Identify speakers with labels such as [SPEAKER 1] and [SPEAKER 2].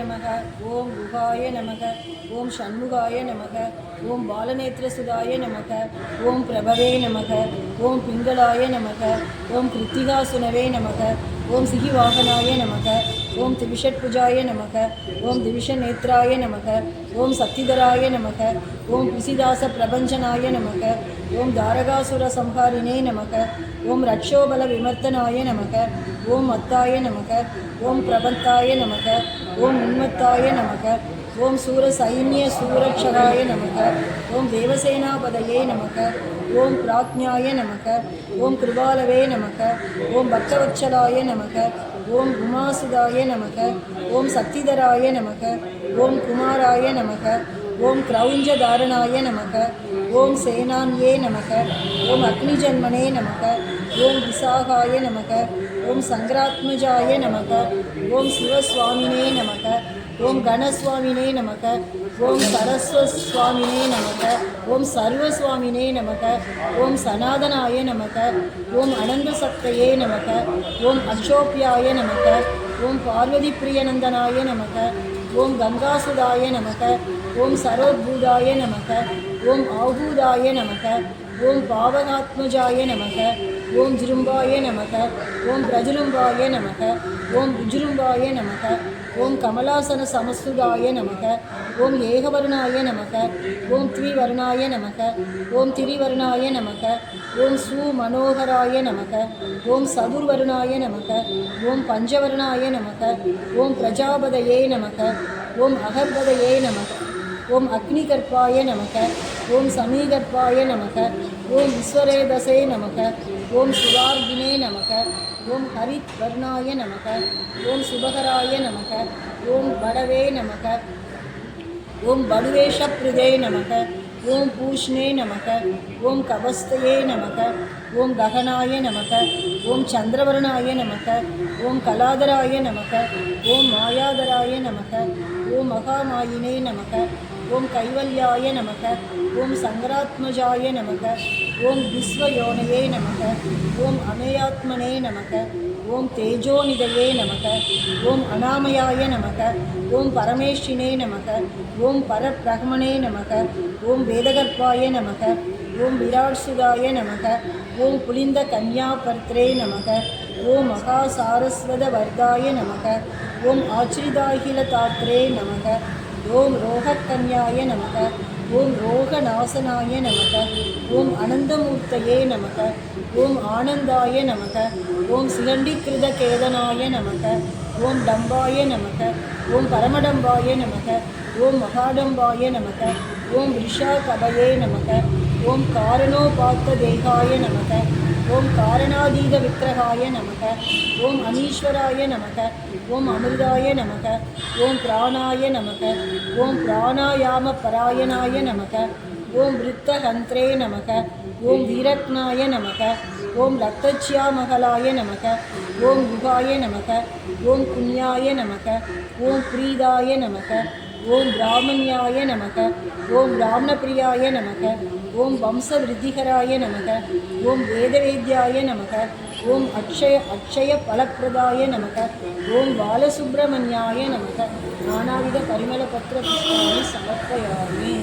[SPEAKER 1] நமக. ஓம் குகாய நமக. ஓம் ஷண்முகாய நமக. ஓம் பாலநேத்திரசுதாய நமக. ஓம் பிரபவே நமக. ஓம் பிங்களாய நமக. ஓம் கிருத்திகாசுனவே நமக. ஓம் சிகிவாகனாய நமக. ஓம் திவிஷட்புஜாய நமக. ஓம் திவிஷநேத்ராய நமக. ஓம் சக்திதராய நமக. ஓம் பிசிதாச பிரபஞ்சனாய நமக. ஓம் தாரகாசுர சம்ஹாரினே நமக. ஓம் ரக்ஷோபல விமர்த்தனாய நமக. ஓம் மத்தாய நமக. ஓம் பிரபந்தாய நமக. ஓம் உன்மத்தாய நமக. ஓம் சூரசைன்ய சூரக்ஷகாய நமக. ஓம் தேவசேனாபதயே நமக. ஓம் பிராக்ஞாய நமக. ஓம் கிருபாலவே நமக. ஓம் பக்தவத்சலாய நமக. ஓம் உமாசுதாய நமக. ஓம் சக்திதராய நமக. ஓம் குமாராய நமக. ஓம் கிரௌஞ்சதாரணாய நமக. ஓம் சேனான்யே நமக. ஓம் அக்னிஜன்மனே நமக. ஓம் விசாகாய நமக. ஓம் சங்கராத்மஜாய நமக. ஓம் சிவஸ்வாமினே நமக. ஓம் கணஸ்வாமினே நமக. ஓம் சரஸ்வஸ்வாமினே நமக. ஓம் சர்வஸ்வாமினே நமக. ஓம் சனாதனாய நமக. ஓம் அனந்தசக்தயே நமக. ஓம் அக்ஷோப்யாய நமக. ஓம் பார்வதி பிரியநந்தனாய நமக. ஓம் கங்காசுதாய நமக. ஓம் சரோத்பூதாய நமக. ஓம் ஆகூதாய நமக. ஓம் பாவகாத்மஜாய நமக. ஓம் ஜிரும்பாய நமக. ஓம் பிரஜுலும்பாய நமக. ஓம் உஜ்ரும்பாய நமக. ஓம் கமலாசன சமஸ்துதாய நமக. ஓம் ஏகவர்ணாய நமக. ஓம் த்விவர்ணாய நமக. ஓம் திரிவர்ணாய நமக. ஓம் சுமனோகராய நமக. ஓம் சதுர்வர்ணாய நமக. ஓம் பஞ்சவர்ணாய நமக. ஓம் பிரஜாபதயே நமக. ஓம் அகர்பதயே நமக. ஓம் அக்னிகர்ப்பாய நமக. ஓம் சமீகர்ப்பாய நமக. ஓம் விஸ்வரேதசே நமக. ஓம் சுதார்கினே நமக. ஓம் ஹரித் வர்ணாய நமக. ஓம் சுபகராய நமக. ஓம் படவே நமக. ஓம் படுவேஷப்ருதே நமக. ஓம் பூஷ்ணே நமக. ஓம் கபஸ்தயே நமக. ஓம் ககனாய நமக. ஓம் சந்திரவர்ணாய நமக. ஓம் கலாதராய நமக. ஓம் மாயாதராய நமக. ஓம் மகாமாயினே நமக. ஓம் கைவல்யாய நமக. ஓம் சங்கராத்மஜாய நமக. ஓம் விஸ்வயோனயே நமக. ஓம் அமேயாத்மனே நமக. ஓம் தேஜோநிதயே நமக. ஓம் அனாமயாய நமக. ஓம் பரமேஷினே நமக. ஓம் பரபிரகமனே நமக. ஓம் வேதகர்ப்பாய நமக. ஓம் விராட்சுதாய நமக. ஓம் புலிந்த கன்யாபர்த்ரே நமக. ஓம் மகாசாரஸ்வத வர்தாய நமக. ஓம் ஆச்ரிதாகிலதாத்ரே நமக. ஓம் ரோகக்கன்யாய நமக. ஓம் ரோகநாசனாய நமக. ஓம் அனந்தமூர்த்தயே நமக. ஓம் ஆனந்தாய நமக. ஓம் சிலண்டிகிருதகேதனாய நமக. ஓம் டம்பாய நமக. ஓம் பரமடம்பாய நமக. ஓம் மகாடம்பாய நமக. ஓம் ரிஷாகபயே நமக. ஓம் காரணோபாத்ததேகாய நமக. ஓம் காரணாதீத விக்கிரகாய நமக. ஓம் அனீஸ்வராய நமக. ஓம் அமிர்தாய நமக. ஓம் பிராணாய நமக. ஓம் பிராணாயாம பராயணாய நமக. ஓம் விருத்தஹந்த்ரே நமக. ஓம் வீரக்னாய நமக. ஓம் ரக்தச்யாமகலாய நமக. ஓம் குகாய நமக. ஓம் புண்ணியாய நமக. ஓம் பிரீதாய நமக. ஓம் பிராமணியாய நமக. ஓம் பிராமணப்பிரியாய நமக. ஓம் வம்சவிருத்திகராய நமக. ஓம் வேதவேத்யாய நமக. ஓம் அக்ஷய பலப்பிரதாய நமக. ஓம் பாலசுப்ரமணியாய நமக. நானாவித பரிமளபத்திர புஷ்பாணி சமர்ப்பயாமி.